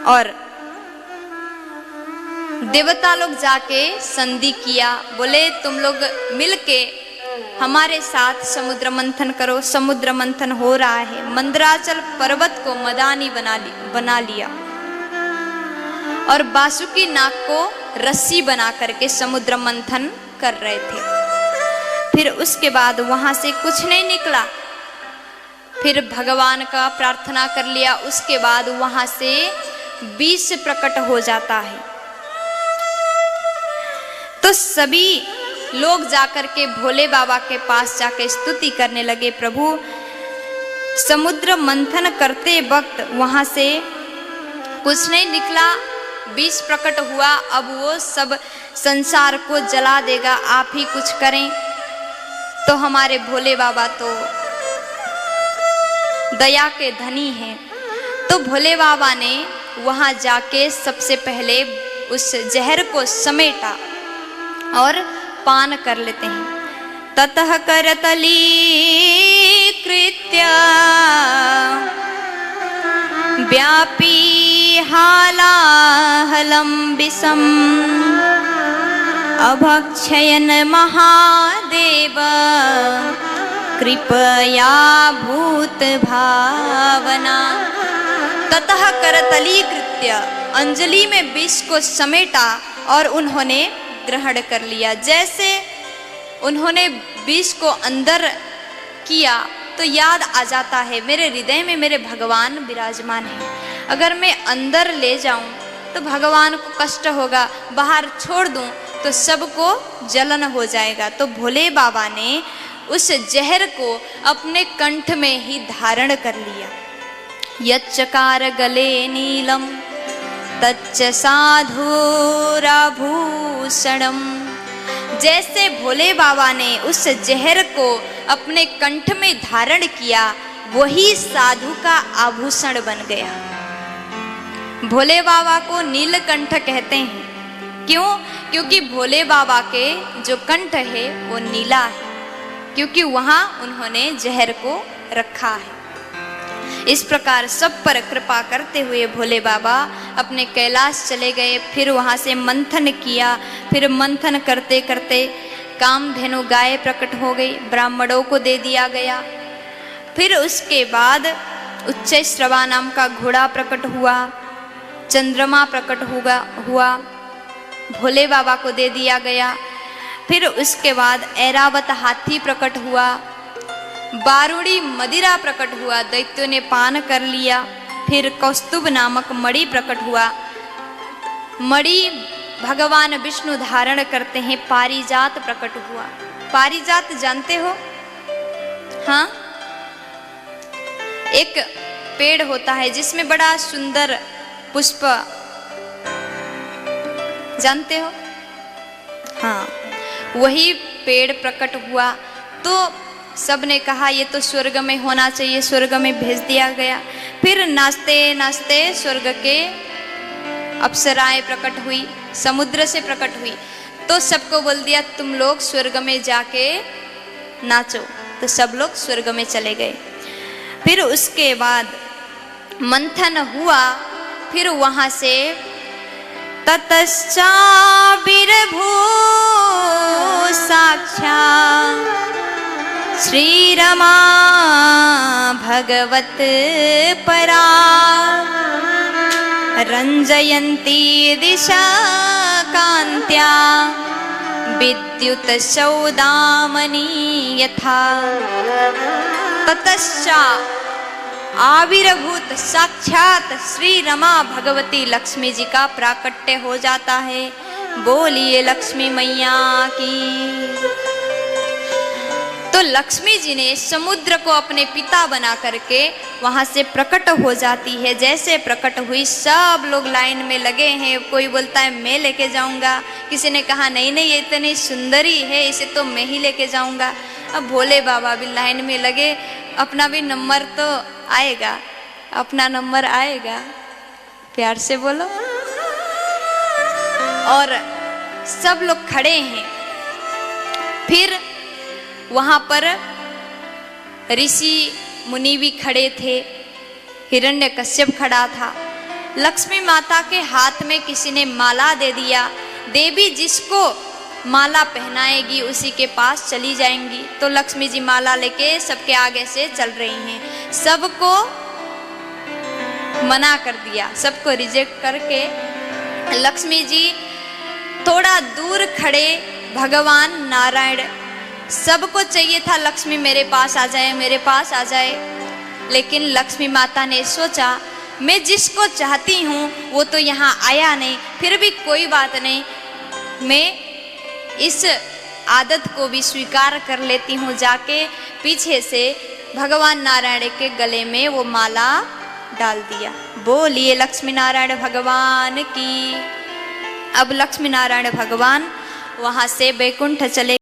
और देवता लोग जाके संधि किया, बोले तुम लोग मिलके हमारे साथ समुद्र मंथन करो। समुद्र मंथन हो रहा है। मंदराचल पर्वत को मदानी बना लिया और बासुकी नाग को रस्सी बना करके समुद्र मंथन कर रहे थे। फिर उसके बाद वहां से कुछ नहीं निकला। फिर भगवान का प्रार्थना कर लिया। उसके बाद वहां से विष प्रकट हो जाता है। तो सभी लोग जाकर के भोले बाबा के पास जाकर स्तुति करने लगे, प्रभु समुद्र मंथन करते वक्त वहां से कुछ नहीं निकला, विष प्रकट हुआ, अब वो सब संसार को जला देगा, आप ही कुछ करें। तो हमारे भोले बाबा तो दया के धनी हैं। तो भोले बाबा ने वहां जाके सबसे पहले उस जहर को समेटा और पान कर लेते हैं। ततः करतली कृत्य व्यापी हालाहलम विषम अभक्षयन महादेव कृपया भूत भावना। ततः करतली कृत्य, अंजलि में विष को समेटा और उन्होंने ग्रहण कर लिया। जैसे उन्होंने विष को अंदर किया तो याद आ जाता है मेरे हृदय में मेरे भगवान विराजमान है। अगर मैं अंदर ले जाऊं तो भगवान को कष्ट होगा, बाहर छोड़ दूं तो सबको जलन हो जाएगा। तो भोले बाबा ने उस जहर को अपने कंठ में ही धारण कर लिया। यच्चकार गले नीलम तच्च साधुराभूषणम। जैसे भोले बाबा ने उस जहर को अपने कंठ में धारण किया, वही साधु का आभूषण बन गया। भोले बाबा को नीलकंठ कहते हैं। क्यों? क्योंकि भोले बाबा के जो कंठ है वो नीला है, क्योंकि वहां उन्होंने जहर को रखा है। इस प्रकार सब पर कृपा करते हुए भोले बाबा अपने कैलाश चले गए। फिर वहां से मंथन किया। फिर मंथन करते करते कामधेनु गाय प्रकट हो गई, ब्राह्मणों को दे दिया गया। फिर उसके बाद उच्चैश्रवा नाम का घोड़ा प्रकट हुआ, चंद्रमा प्रकट हुआ, भोले बाबा को दे दिया गया। फिर उसके बाद ऐरावत हाथी प्रकट हुआ, बारूड़ी मदिरा प्रकट हुआ, दैत्यों ने पान कर लिया। फिर कौस्तुभ नामक मणि प्रकट हुआ। मणि भगवान विष्णु धारण करते हैं। पारिजात प्रकट हुआ। पारिजात जानते हो? हाँ, एक पेड़ होता है जिसमें बड़ा सुंदर पुष्प, जानते हो? हाँ, वही पेड़ प्रकट हुआ। तो सबने कहा ये तो स्वर्ग में होना चाहिए, स्वर्ग में भेज दिया गया। फिर नाचते नाचते स्वर्ग के अप्सराएं प्रकट हुई, समुद्र से प्रकट हुई। तो सबको बोल दिया तुम लोग स्वर्ग में जाके नाचो। तो सब लोग स्वर्ग में चले गए। फिर उसके बाद मंथन हुआ। फिर वहां से ततश्चा विरभू साक्षात् श्री रमा भगवत परा रंजयन्ती दिशा कांत्या विद्युत सौदामनी यथा। ततश्चा आविर्भूत साक्षात श्री रमा भगवती लक्ष्मी जी का प्राकट्य हो जाता है। बोलिए लक्ष्मी मैया की। तो लक्ष्मी जी ने समुद्र को अपने पिता बना करके वहां से प्रकट हो जाती है। जैसे प्रकट हुई सब लोग लाइन में लगे हैं। कोई बोलता है मैं लेके जाऊंगा, किसी ने कहा नहीं नहीं ये इतनी सुंदरी है इसे तो मैं ही लेके जाऊंगा। अब भोले बाबा भी लाइन में लगे, अपना भी नंबर तो आएगा, अपना नंबर आएगा, प्यार से बोलो। और सब लोग खड़े हैं। फिर वहां पर ऋषि मुनि भी खड़े थे, हिरण्यकश्यप खड़ा था। लक्ष्मी माता के हाथ में किसी ने माला दे दिया। देवी जिसको माला पहनाएगी उसी के पास चली जाएंगी। तो लक्ष्मी जी माला लेके सबके आगे से चल रही हैं। सबको मना कर दिया, सबको रिजेक्ट करके लक्ष्मी जी थोड़ा दूर खड़े भगवान नारायण, सबको चाहिए था लक्ष्मी मेरे पास आ जाए, मेरे पास आ जाए। लेकिन लक्ष्मी माता ने सोचा मैं जिसको चाहती हूँ वो तो यहाँ आया नहीं, फिर भी कोई बात नहीं, मैं इस आदत को भी स्वीकार कर लेती हूँ। जाके पीछे से भगवान नारायण के गले में वो माला डाल दिया। बोलिए लक्ष्मी नारायण भगवान की। अब लक्ष्मी नारायण भगवान वहाँ से बैकुंठ चले